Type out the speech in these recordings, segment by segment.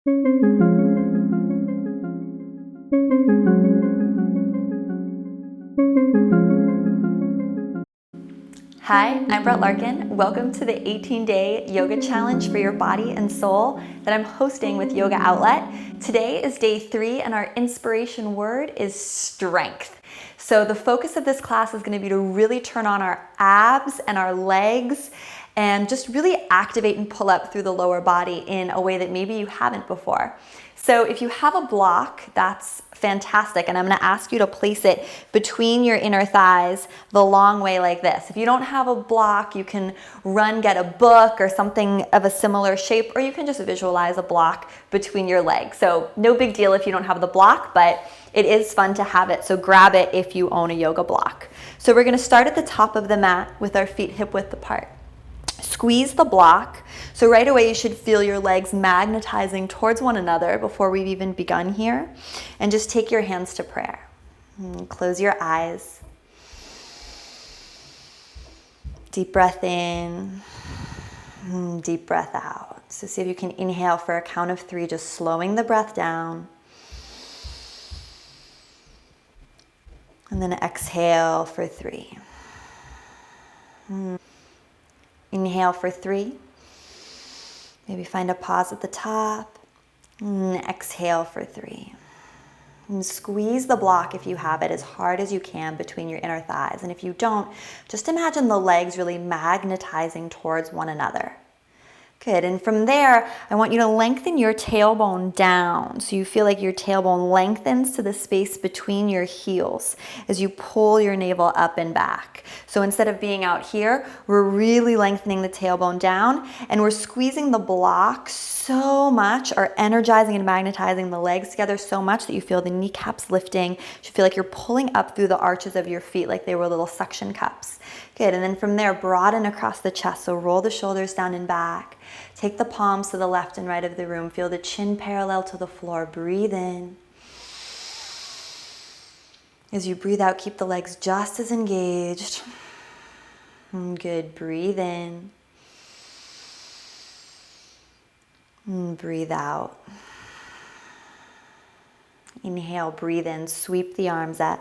Hi, I'm Brett Larkin. Welcome to the 18-day yoga challenge for your body and soul that I'm hosting with Yoga Outlet. Today is day 3 and our inspiration word is strength. So the focus of this class is going to be to really turn on our abs and our legs and just really activate and pull up through the lower body in a way that maybe you haven't before. So if you have a block, that's fantastic, and I'm going to ask you to place it between your inner thighs the long way like this. If you don't have a block, you can get a book or something of a similar shape, or you can just visualize a block between your legs. So no big deal if you don't have the block, but it is fun to have it, so grab it if you own a yoga block. So we're going to start at the top of the mat with our feet hip width apart. Squeeze the block. So right away you should feel your legs magnetizing towards one another before we've even begun here. And just take your hands to prayer. Close your eyes. Deep breath in. Deep breath out. So see if you can inhale for a count of 3, just slowing the breath down. And then exhale for 3. Inhale for 3. Maybe find a pause at the top. Exhale for 3. And squeeze the block if you have it as hard as you can between your inner thighs. And if you don't, just imagine the legs really magnetizing towards one another. Good, and from there, I want you to lengthen your tailbone down. So you feel like your tailbone lengthens to the space between your heels as you pull your navel up and back. So instead of being out here, we're really lengthening the tailbone down, and we're squeezing the block so much, or energizing and magnetizing the legs together so much that you feel the kneecaps lifting. You should feel like you're pulling up through the arches of your feet like they were little suction cups. Good, and then from there, broaden across the chest. So roll the shoulders down and back. Take the palms to the left and right of the room. Feel the chin parallel to the floor. Breathe in. As you breathe out, keep the legs just as engaged. Good, breathe in. Breathe out. Inhale, breathe in, sweep the arms up.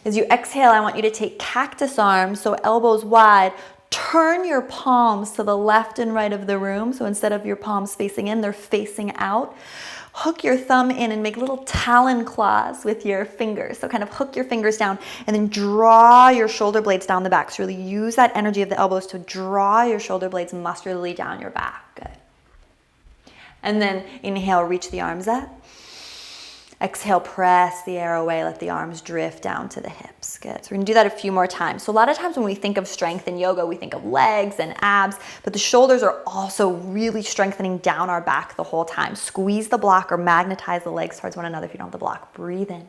As you exhale, I want you to take cactus arms, so elbows wide. Turn your palms to the left and right of the room. So instead of your palms facing in, they're facing out. Hook your thumb in and make little talon claws with your fingers. So kind of hook your fingers down and then draw your shoulder blades down the back. So really use that energy of the elbows to draw your shoulder blades muscularly down your back. Good. And then inhale, reach the arms up. Exhale, press the air away, let the arms drift down to the hips. Good. So we're gonna do that a few more times. So a lot of times when we think of strength in yoga, we think of legs and abs, but the shoulders are also really strengthening down our back the whole time. Squeeze the block or magnetize the legs towards one another if you don't have the block. Breathe in.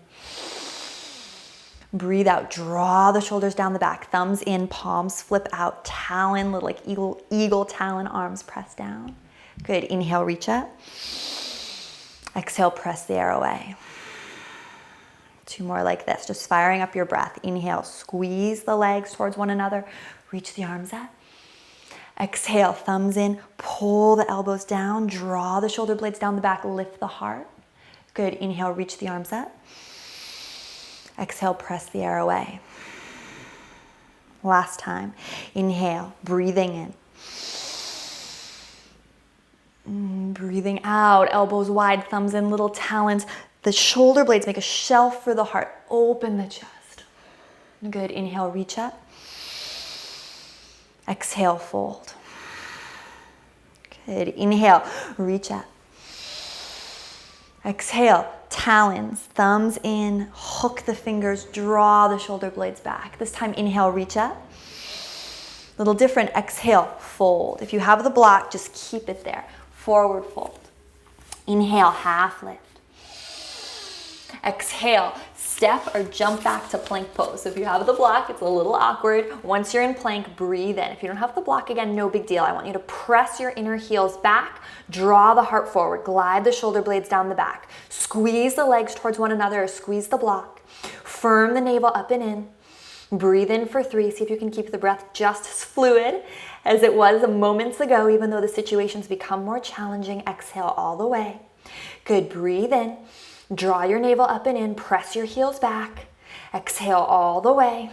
Breathe out, draw the shoulders down the back, thumbs in, palms flip out, talon, little like eagle talon, arms press down. Good, inhale, reach up. Exhale, press the air away. 2 more like this, just firing up your breath. Inhale, squeeze the legs towards one another, reach the arms up. Exhale, thumbs in, pull the elbows down, draw the shoulder blades down the back, lift the heart. Good, inhale, reach the arms up. Exhale, press the air away. Last time, inhale, breathing in. Breathing out, elbows wide, thumbs in, little talons. The shoulder blades make a shelf for the heart. Open the chest. Good, inhale, reach up. Exhale, fold. Good, inhale, reach up. Exhale, talons, thumbs in, hook the fingers, draw the shoulder blades back. This time, inhale, reach up. Little different, exhale, fold. If you have the block, just keep it there. Forward fold. Inhale, half lift. Exhale, step or jump back to plank pose. So if you have the block, it's a little awkward. Once you're in plank, breathe in. If you don't have the block, again, no big deal. I want you to press your inner heels back, draw the heart forward, glide the shoulder blades down the back, squeeze the legs towards one another or squeeze the block, firm the navel up and in. Breathe in for 3. See if you can keep the breath just as fluid as it was moments ago, even though the situation's become more challenging. Exhale all the way. Good. Breathe in. Draw your navel up and in. Press your heels back. Exhale all the way.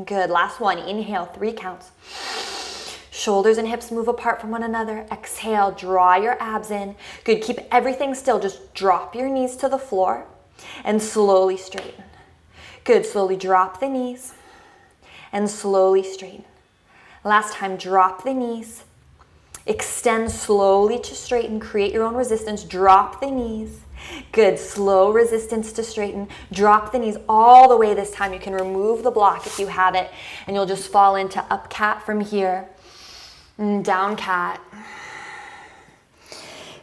Good. Last one. Inhale, 3 counts. Shoulders and hips move apart from one another. Exhale, draw your abs in. Good. Keep everything still. Just drop your knees to the floor and slowly straighten. Good. Slowly drop the knees and slowly straighten. Last time, drop the knees. Extend slowly to straighten. Create your own resistance. Drop the knees. Good. Slow resistance to straighten. Drop the knees all the way this time. You can remove the block if you have it, and you'll just fall into up cat from here. Down cat.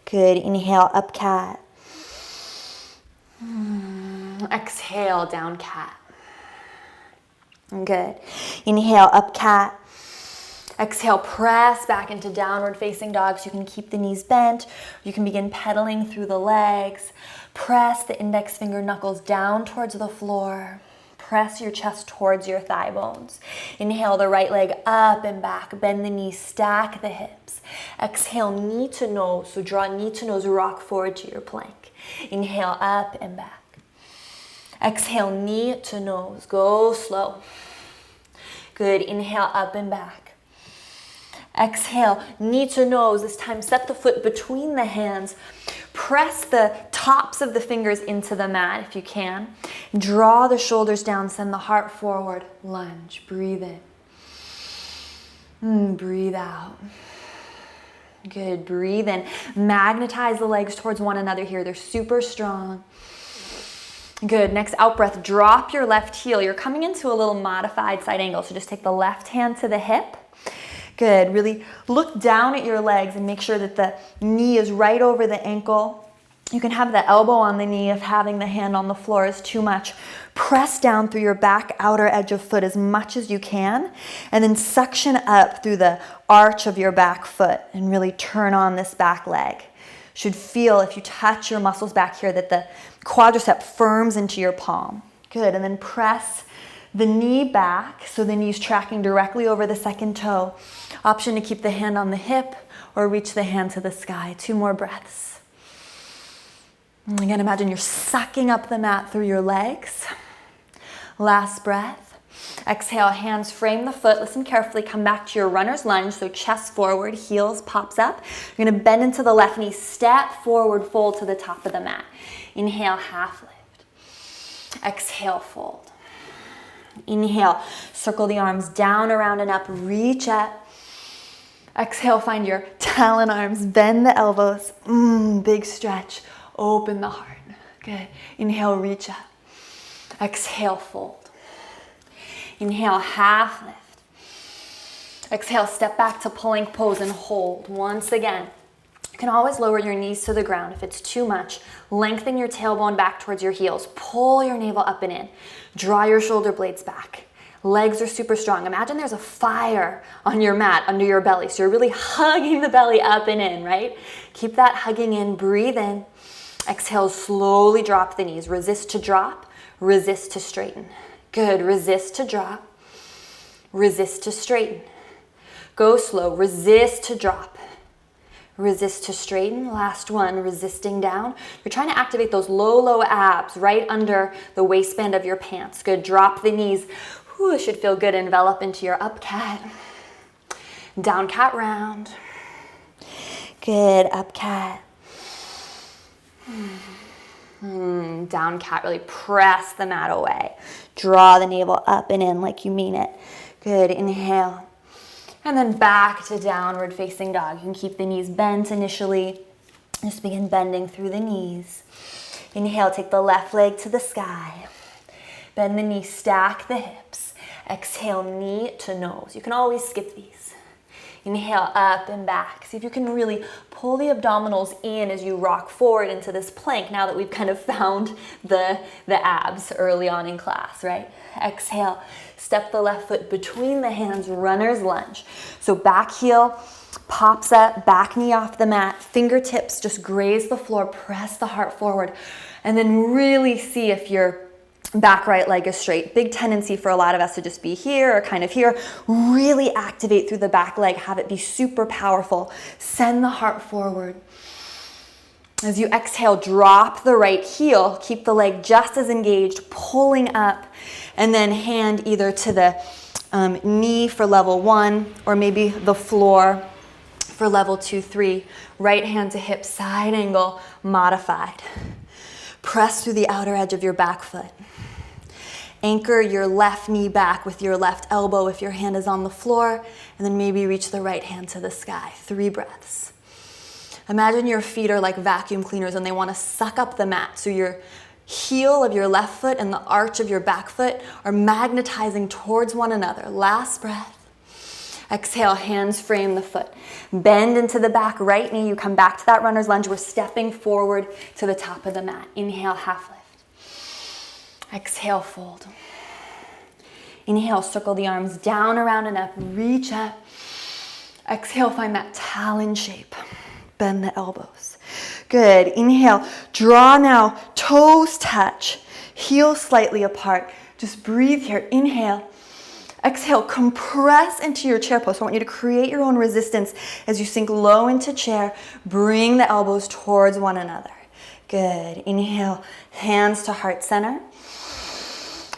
Good. Inhale, up cat. Exhale, down cat. Good. Inhale, up cat. Exhale, press back into downward facing dog. So you can keep the knees bent. You can begin pedaling through the legs. Press the index finger knuckles down towards the floor. Press your chest towards your thigh bones. Inhale the right leg up and back. Bend the knees, stack the hips. Exhale, knee to nose. So draw knee to nose, rock forward to your plank. Inhale, up and back. Exhale, knee to nose. Go slow. Good. Inhale, up and back. Exhale, knee to nose. This time, set the foot between the hands. Press the tops of the fingers into the mat if you can. Draw the shoulders down, send the heart forward. Lunge. Breathe in. Breathe out. Good. Breathe in. Magnetize the legs towards one another here. They're super strong. Good. Next out breath, drop your left heel. You're coming into a little modified side angle. So just take the left hand to the hip. Good. Really look down at your legs and make sure that the knee is right over the ankle. You can have the elbow on the knee if having the hand on the floor is too much. Press down through your back outer edge of foot as much as you can, and then suction up through the arch of your back foot and really turn on this back leg. Should feel, if you touch your muscles back here, that the quadricep firms into your palm. Good. And then press the knee back so the knee's tracking directly over the second toe. Option to keep the hand on the hip or reach the hand to the sky. 2 more breaths. And again, imagine you're sucking up the mat through your legs. Last breath. Exhale, hands frame the foot. Listen carefully. Come back to your runner's lunge. So chest forward, heels pops up. You're going to bend into the left knee. Step forward, fold to the top of the mat. Inhale, half lift. Exhale, fold. Inhale, circle the arms down, around, and up. Reach up. Exhale, find your talon arms. Bend the elbows. Big stretch. Open the heart. Good. Inhale, reach up. Exhale, fold. Inhale, half lift. Exhale, step back to plank pose and hold. Once again, you can always lower your knees to the ground if it's too much. Lengthen your tailbone back towards your heels. Pull your navel up and in. Draw your shoulder blades back. Legs are super strong. Imagine there's a fire on your mat under your belly. So you're really hugging the belly up and in, right? Keep that hugging in. Breathe in. Exhale, slowly drop the knees. Resist to drop. Resist to straighten. Good. Resist to drop. Resist to straighten. Go slow. Resist to drop. Resist to straighten. Last one. Resisting down. You're trying to activate those low abs right under the waistband of your pants. Good. Drop the knees. It should feel good. Envelop into your up cat. Down cat round. Good. Up cat. Down cat. Really press the mat away. Draw the navel up and in like you mean it. Good. Inhale. And then back to downward facing dog. You can keep the knees bent initially. Just begin bending through the knees. Inhale. Take the left leg to the sky. Bend the knee. Stack the hips. Exhale, knee to nose. You can always skip these. Inhale, up and back. See if you can really pull the abdominals in as you rock forward into this plank now that we've kind of found the abs early on in class, right? Exhale, step the left foot between the hands, runner's lunge. So back heel pops up, back knee off the mat, fingertips just graze the floor, press the heart forward, and then really see if you're Back right leg is straight. Big tendency for a lot of us to just be here or kind of here. Really activate through the back leg. Have it be super powerful. Send the heart forward. As you exhale, drop the right heel. Keep the leg just as engaged, pulling up. And then hand either to the knee for level 1 or maybe the floor for level 2, 3. Right hand to hip, side angle, modified. Press through the outer edge of your back foot. Anchor your left knee back with your left elbow if your hand is on the floor, and then maybe reach the right hand to the sky. 3 breaths. Imagine your feet are like vacuum cleaners and they want to suck up the mat. So your heel of your left foot and the arch of your back foot are magnetizing towards one another. Last breath. Exhale, hands frame the foot. Bend into the back right knee. You come back to that runner's lunge. We're stepping forward to the top of the mat. Inhale, half lift. Exhale, fold. Inhale, circle the arms down, around, and up. Reach up. Exhale, find that talon shape. Bend the elbows. Good. Inhale, draw now. Toes touch. Heels slightly apart. Just breathe here. Inhale. Exhale, compress into your chair pose. So I want you to create your own resistance as you sink low into chair. Bring the elbows towards one another. Good. Inhale, hands to heart center.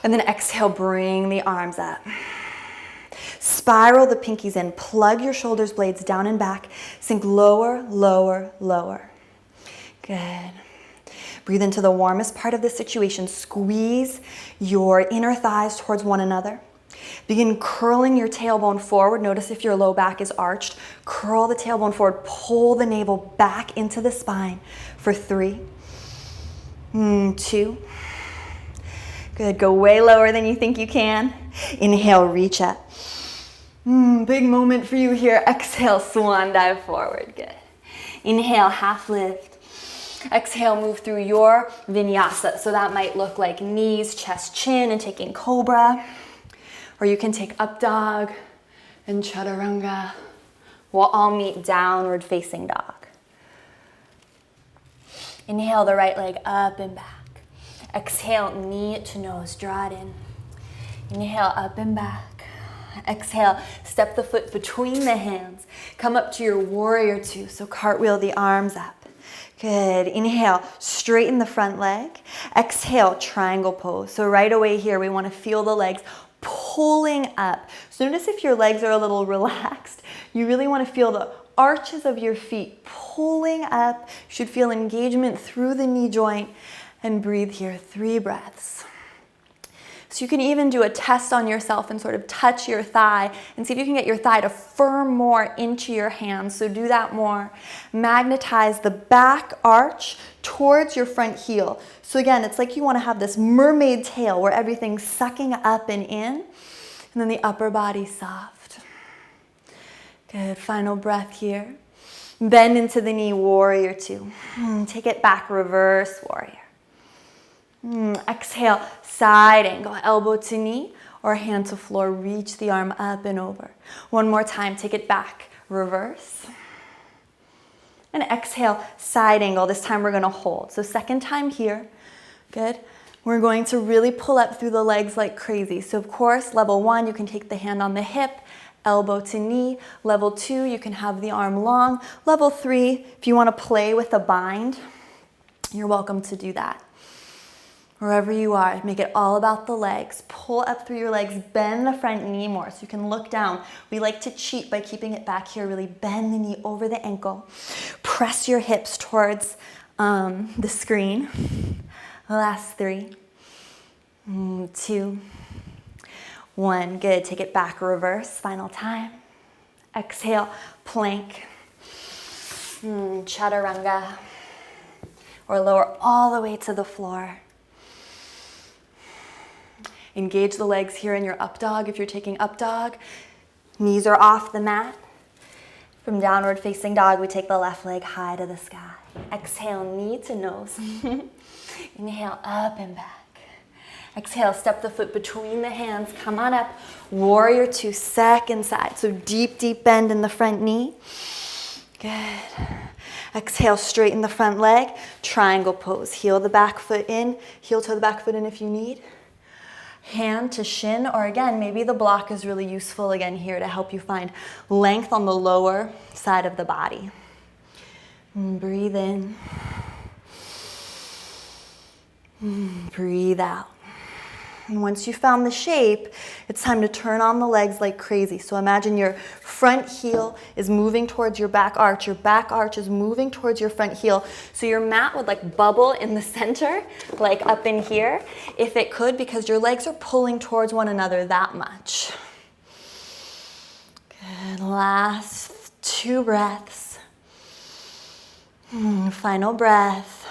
And then exhale, bring the arms up. Spiral the pinkies in. Plug your shoulders blades down and back. Sink lower, lower, lower. Good. Breathe into the warmest part of this situation. Squeeze your inner thighs towards one another. Begin curling your tailbone forward. Notice if your low back is arched. Curl the tailbone forward. Pull the navel back into the spine for 3, 2. Good. Go way lower than you think you can. Inhale, reach up. Big moment for you here. Exhale, swan dive forward. Good. Inhale, half lift. Exhale, move through your vinyasa. So that might look like knees, chest, chin, and taking cobra. Or you can take up dog and chaturanga. We'll all meet downward facing dog. Inhale the right leg up and back. Exhale, knee to nose, draw it in. Inhale, up and back. Exhale, step the foot between the hands. Come up to your warrior 2. So cartwheel the arms up. Good. Inhale, straighten the front leg. Exhale, triangle pose. So right away here, we want to feel the legs pulling up. So notice if your legs are a little relaxed, you really want to feel the arches of your feet pulling up. You should feel engagement through the knee joint. And breathe here, 3 breaths. So you can even do a test on yourself and sort of touch your thigh and see if you can get your thigh to firm more into your hands. So do that more. Magnetize the back arch towards your front heel. So again, it's like you want to have this mermaid tail where everything's sucking up and in, and then the upper body soft. Good, final breath here. Bend into the knee, warrior 2. Take it back, reverse warrior. Exhale, side angle, elbow to knee or hand to floor. Reach the arm up and over. One more time, take it back, reverse. And exhale, side angle. This time we're going to hold. So second time here. Good. We're going to really pull up through the legs like crazy. So of course, level 1, you can take the hand on the hip, elbow to knee. Level 2, you can have the arm long. Level 3, if you want to play with a bind, you're welcome to do that. Wherever you are, make it all about the legs. Pull up through your legs, bend the front knee more so you can look down. We like to cheat by keeping it back here. Really bend the knee over the ankle. Press your hips towards the screen. Last 3, 2, 1. Good. Take it back, reverse. Final time. Exhale, plank. Chaturanga. Or lower all the way to the floor. Engage the legs here in your up dog. If you're taking up dog, knees are off the mat. From downward facing dog, we take the left leg high to the sky. Exhale, knee to nose. Inhale, up and back. Exhale, step the foot between the hands. Come on up. Warrior 2, second side. So deep, deep bend in the front knee. Good. Exhale, straighten the front leg. Triangle pose. Heel the back foot in. Heel toe the back foot in if you need. hand to shin, or again, maybe the block is really useful again here to help you find length on the lower side of the body. And breathe in. Breathe out. And once you've found the shape, it's time to turn on the legs like crazy. So imagine your front heel is moving towards your back arch. Your back arch is moving towards your front heel. So your mat would like bubble in the center, like up in here, if it could, because your legs are pulling towards one another that much. Good. Last 2 breaths. Final breath.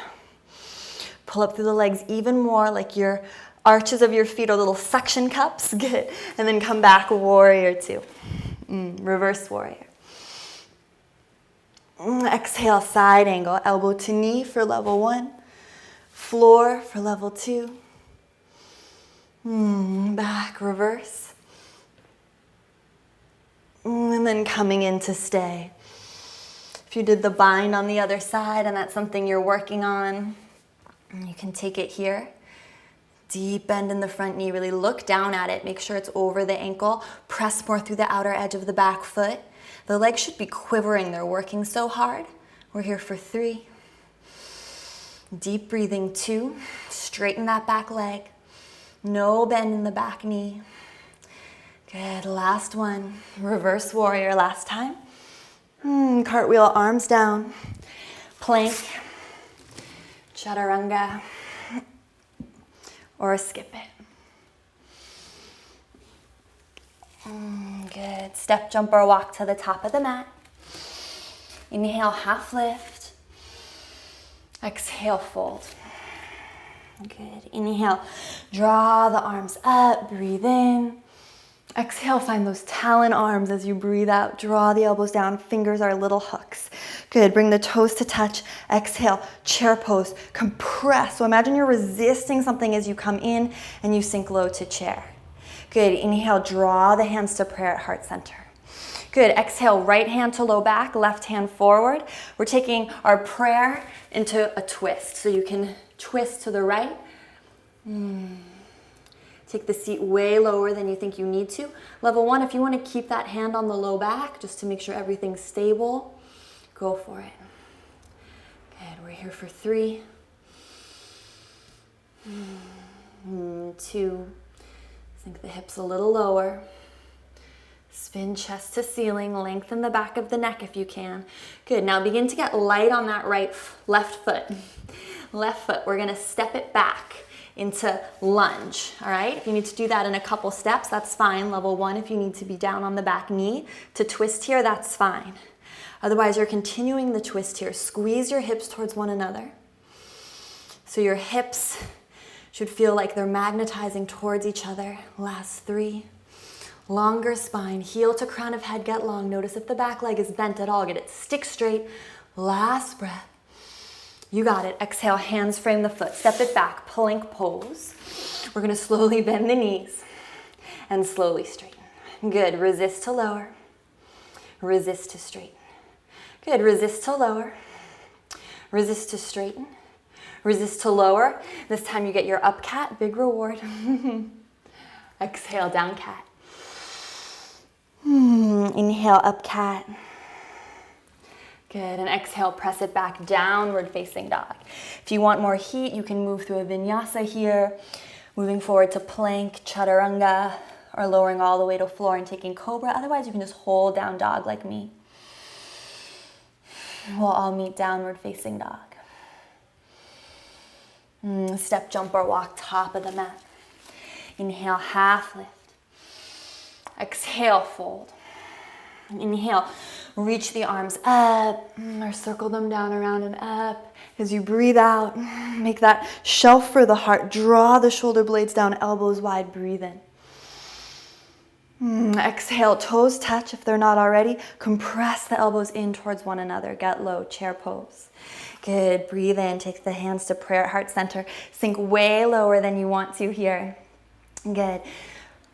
Pull up through the legs even more, like your arches of your feet are little suction cups. Good. And then come back, warrior 2. Reverse warrior. Exhale, side angle. Elbow to knee for level 1. Floor for level 2. Back, reverse. And then coming in to stay. If you did the bind on the other side and that's something you're working on, you can take it here. Deep bend in the front knee, really look down at it. Make sure it's over the ankle. Press more through the outer edge of the back foot. The legs should be quivering. They're working so hard. We're here for 3. Deep breathing, 2. Straighten that back leg. No bend in the back knee. Good, last one. Reverse warrior, last time. Cartwheel, arms down. Plank. Chaturanga. Or skip it. Good. Step, jump, or walk to the top of the mat. Inhale, half lift. Exhale, fold. Good. Inhale, draw the arms up, breathe in. Exhale, find those talon arms as you breathe out. Draw the elbows down, fingers are little hooks. Good, bring the toes to touch. Exhale, chair pose, compress. So imagine you're resisting something as you come in and you sink low to chair. Good, inhale, draw the hands to prayer at heart center. Good, exhale, right hand to low back, left hand forward. We're taking our prayer into a twist. So you can twist to the right. Take the seat way lower than you think you need to. Level 1, if you want to keep that hand on the low back, just to make sure everything's stable, go for it. Good, we're here for 3. 2. Sink the hips a little lower. Spin chest to ceiling, lengthen the back of the neck if you can. Good, now begin to get light on that left foot. Left foot, we're gonna step it back into lunge, all right? If you need to do that in a couple steps, that's fine. Level 1, if you need to be down on the back knee to twist here, that's fine. Otherwise, you're continuing the twist here. Squeeze your hips towards one another. So your hips should feel like they're magnetizing towards each other. Last 3. Longer spine, heel to crown of head, get long. Notice if the back leg is bent at all, get it stick straight. Last breath. You got it. Exhale, hands frame the foot. Step it back, plank pose. We're gonna slowly bend the knees and slowly straighten. Good, resist to lower. Resist to straighten. Good, resist to lower. Resist to straighten. Resist to lower. This time you get your up cat, big reward. Exhale, down cat. Inhale, up cat. Good, and exhale, press it back, downward facing dog. If you want more heat, you can move through a vinyasa here, moving forward to plank, chaturanga, or lowering all the way to floor and taking cobra. Otherwise, you can just hold down dog like me. We'll all meet downward facing dog. Step, jump, or walk, top of the mat. Inhale, half lift. Exhale, fold. Inhale, reach the arms up or circle them down, around and up. As you breathe out, make that shelf for the heart. Draw the shoulder blades down, elbows wide, breathe in. Exhale, toes touch if they're not already. Compress the elbows in towards one another. Get low, chair pose. Good, breathe in, take the hands to prayer at heart center. Sink way lower than you want to here. Good.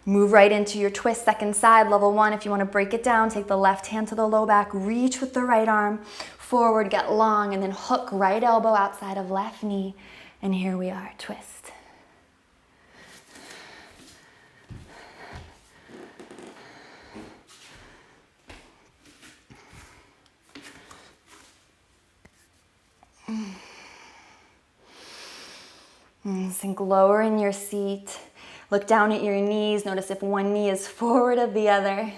Move right into your twist, second side, level 1. If you want to break it down, take the left hand to the low back, reach with the right arm, forward, get long, and then hook right elbow outside of left knee. And here we are, twist. Sink lower in your seat. Look down at your knees. Notice if one knee is forward of the other.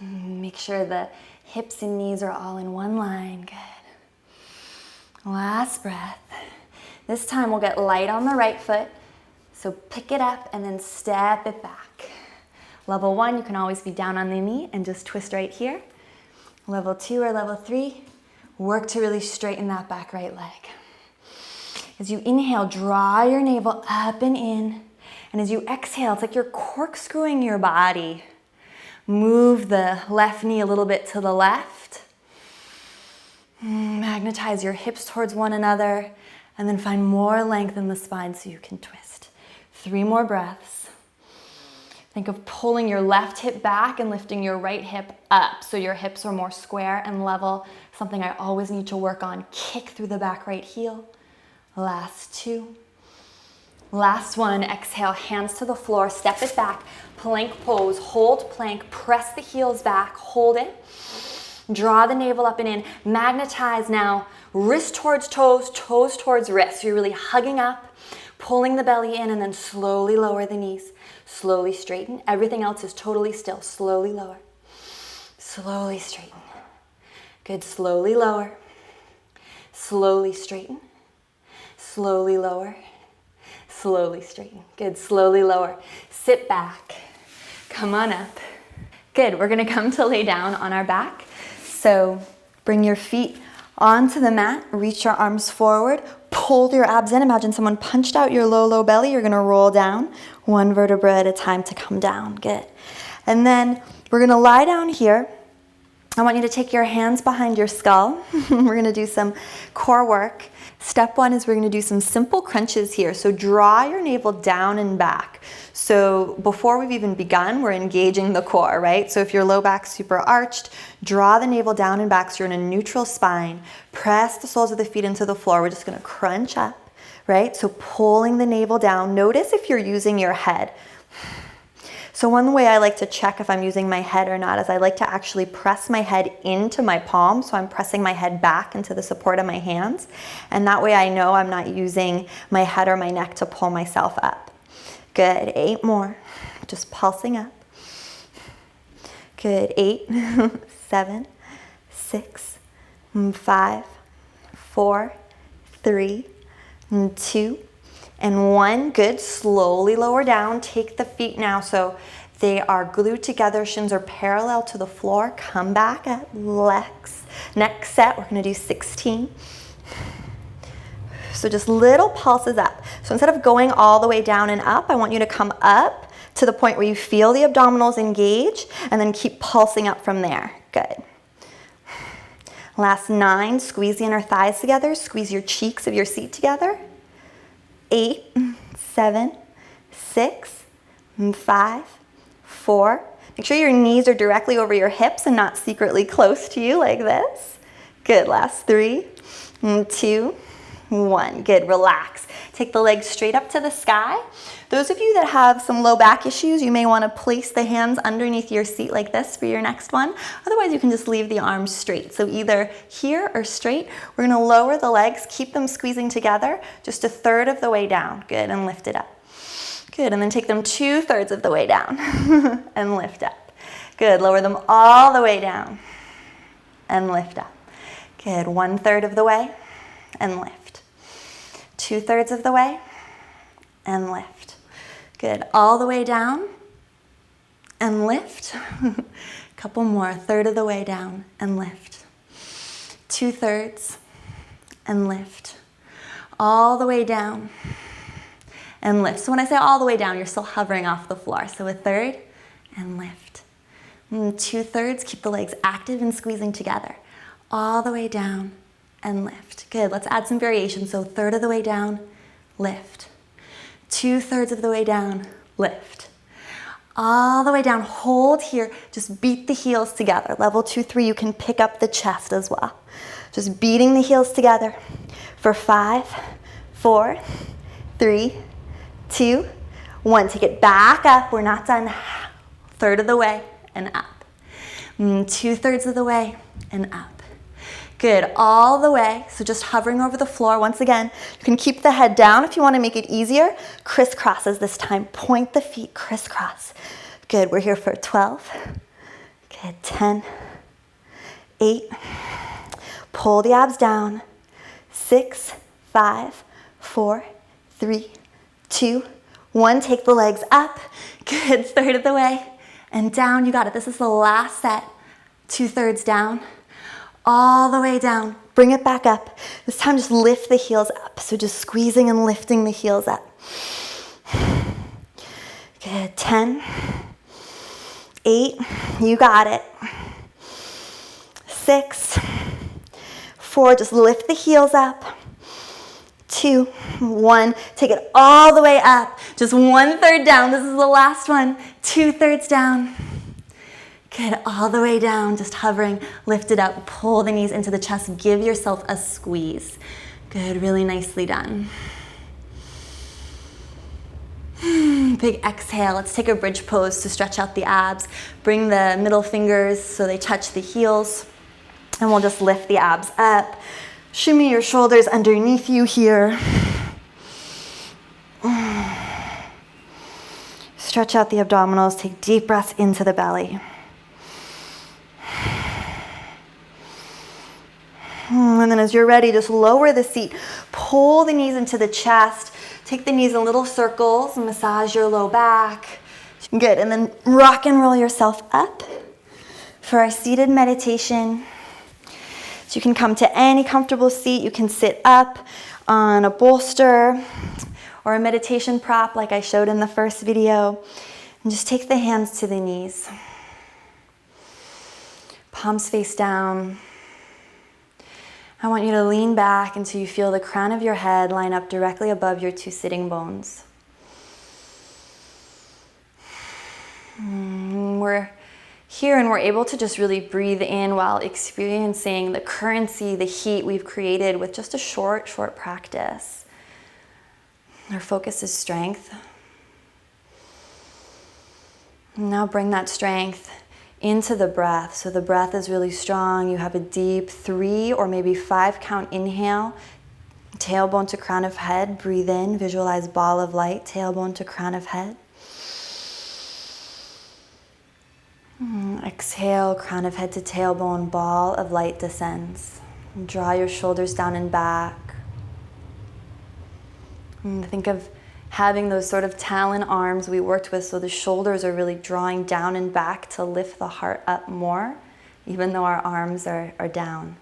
Make sure the hips and knees are all in one line. Good. Last breath. This time we'll get light on the right foot. So pick it up and then step it back. Level 1, you can always be down on the knee and just twist right here. Level 2 or level 3, work to really straighten that back right leg. As you inhale, draw your navel up and in. And as you exhale, it's like you're corkscrewing your body. Move the left knee a little bit to the left. Magnetize your hips towards one another. And then find more length in the spine so you can twist. 3 more breaths. Think of pulling your left hip back and lifting your right hip up so your hips are more square and level. Something I always need to work on. Kick through the back right heel. Last 2. Last 1. Exhale, hands to the floor. Step it back. Plank pose. Hold plank. Press the heels back. Hold it. Draw the navel up and in. Magnetize now. Wrist towards toes, toes towards wrists. You're really hugging up, pulling the belly in, and then slowly lower the knees. Slowly straighten. Everything else is totally still. Slowly lower. Slowly straighten. Good. Slowly lower. Slowly straighten. Slowly lower. Slowly straighten. Good. Slowly lower. Sit back. Come on up. Good. We're going to come to lay down on our back. So bring your feet onto the mat. Reach your arms forward. Pull your abs in. Imagine someone punched out your low belly. You're going to roll down 1 vertebra at a time to come down. Good. And then we're going to lie down here. I want you to take your hands behind your skull. We're going to do some core work. Step 1 is we're going to do some simple crunches here. So draw your navel down and back. So before we've even begun, we're engaging the core, right? So if your low back's super arched, draw the navel down and back so you're in a neutral spine. Press the soles of the feet into the floor. We're just going to crunch up, right? So pulling the navel down. Notice if you're using your head. So one way I like to check if I'm using my head or not is I like to actually press my head into my palm. So I'm pressing my head back into the support of my hands. And that way I know I'm not using my head or my neck to pull myself up. Good. 8 more. Just pulsing up. Good. 8, 7, 6, 5, 4, 3, 2, and 1. Good. Slowly lower down. Take the feet now so they are glued together. Shins are parallel to the floor. Come back at legs. Next set, we're going to do 16. So just little pulses up. So instead of going all the way down and up, I want you to come up to the point where you feel the abdominals engage and then keep pulsing up from there. Good. Last 9, squeeze the inner thighs together. Squeeze your cheeks of your seat together. 8, 7, 6, 5, 4. Make sure your knees are directly over your hips and not secretly close to you like this. Good. Last 3, 2, 1. Good. Relax. Take the legs straight up to the sky. Those of you that have some low back issues, you may want to place the hands underneath your seat like this for your next one. Otherwise, you can just leave the arms straight. So either here or straight. We're going to lower the legs, keep them squeezing together, just 1/3 of the way down. Good, and lift it up. Good, and then take them 2/3 of the way down and lift up. Good, lower them all the way down and lift up. Good, 1/3 of the way and lift. 2/3 of the way and lift. Good, all the way down and lift. Couple more, 1/3 of the way down and lift. 2/3 and lift. All the way down and lift. So when I say all the way down, you're still hovering off the floor. So 1/3 and lift. 2/3, keep the legs active and squeezing together. All the way down and lift. Good, let's add some variation. So 1/3 of the way down, lift. 2/3 of the way down, lift. All the way down, hold here. Just beat the heels together. Level 2, 3, you can pick up the chest as well. Just beating the heels together for 5, 4, 3, 2, 1. Take it back up. We're not done. 1/3 of the way and up. 2/3 of the way and up. Good, all the way. So just hovering over the floor. Once again, you can keep the head down if you want to make it easier. Crisscrosses this time. Point the feet, crisscross. Good, we're here for 12. Good, 10, 8. Pull the abs down. 6, 5, 4, 3, 2, 1. Take the legs up. Good, third of the way. And down, you got it. This is the last set. 2/3 down. All the way down. Bring it back up. This time just lift the heels up. So just squeezing and lifting the heels up. Good. 10, 8, you got it. 6, 4, just lift the heels up. 2, 1, take it all the way up. Just 1/3 down. This is the last one. 2/3 down. Good, all the way down, just hovering, lift it up, pull the knees into the chest, give yourself a squeeze. Good, really nicely done. Big exhale, let's take a bridge pose to stretch out the abs. Bring the middle fingers so they touch the heels, and we'll just lift the abs up. Shimmy your shoulders underneath you here. Stretch out the abdominals, take deep breaths into the belly. And then as you're ready, just lower the seat. Pull the knees into the chest. Take the knees in little circles. Massage your low back. Good. And then rock and roll yourself up for our seated meditation. So you can come to any comfortable seat. You can sit up on a bolster or a meditation prop like I showed in the first video. And just take the hands to the knees. Palms face down. I want you to lean back until you feel the crown of your head line up directly above your 2 sitting bones. We're here and we're able to just really breathe in while experiencing the currency, the heat we've created with just a short practice. Our focus is strength. Now bring that strength into the breath. So the breath is really strong. You have a deep 3 or maybe 5 count inhale. Tailbone to crown of head. Breathe in. Visualize ball of light. Tailbone to crown of head. Exhale. Crown of head to tailbone. Ball of light descends. Draw your shoulders down and back. Think of having those sort of talon arms we worked with, so the shoulders are really drawing down and back to lift the heart up more, even though our arms are down.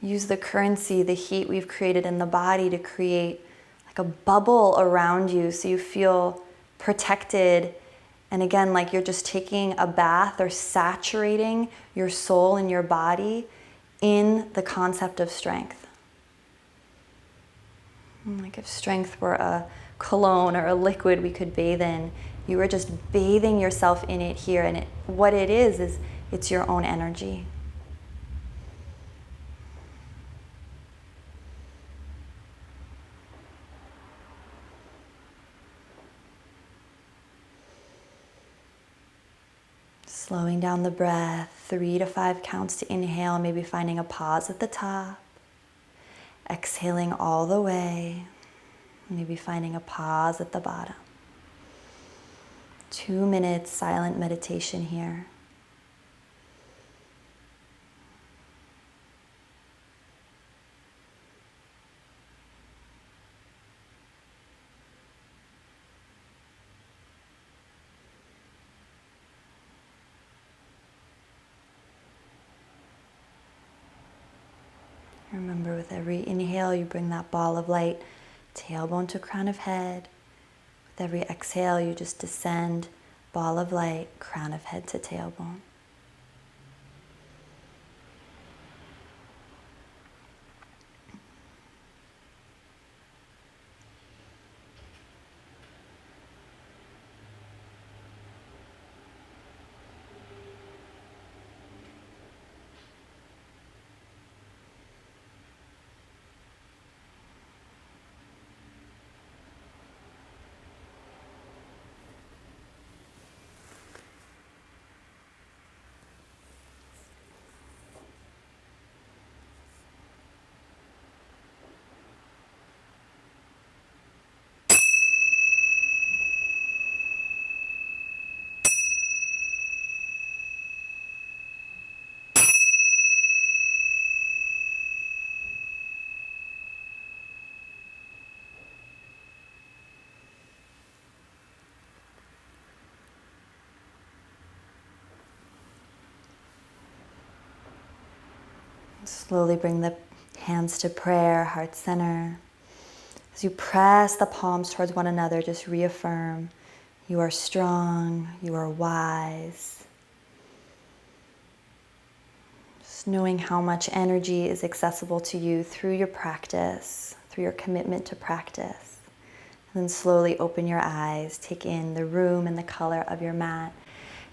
Use the currency, the heat we've created in the body to create like a bubble around you so you feel protected. And again, like you're just taking a bath or saturating your soul and your body in the concept of strength. Like if strength were a cologne or a liquid we could bathe in, you were just bathing yourself in it here. And what it is it's your own energy. Slowing down the breath, 3 to 5 counts to inhale, maybe finding a pause at the top. Exhaling all the way, maybe finding a pause at the bottom. 2 minutes silent meditation here. Remember, with every inhale, you bring that ball of light, tailbone to crown of head. With every exhale, you just descend, ball of light, crown of head to tailbone. Slowly bring the hands to prayer, heart center. As you press the palms towards one another, just reaffirm you are strong, you are wise. Just knowing how much energy is accessible to you through your practice, through your commitment to practice. And then slowly open your eyes, take in the room and the color of your mat.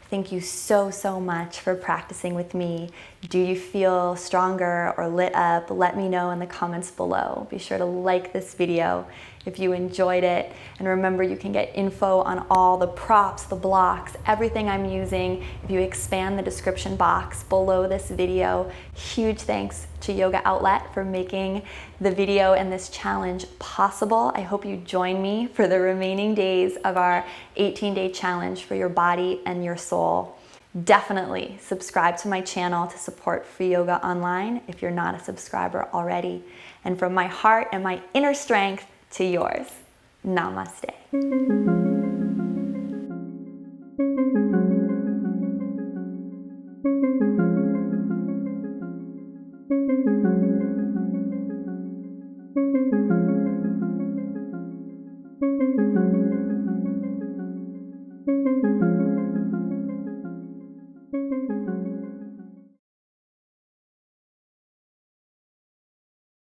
Thank you so, so much for practicing with me. Do you feel stronger or lit up? Let me know in the comments below. Be sure to like this video if you enjoyed it. And remember, you can get info on all the props, the blocks, everything I'm using if you expand the description box below this video. Huge thanks to Yoga Outlet for making the video and this challenge possible. I hope you join me for the remaining days of our 18-day challenge for your body and your soul. Definitely subscribe to my channel to support free yoga online if you're not a subscriber already. And from my heart and my inner strength to yours, namaste.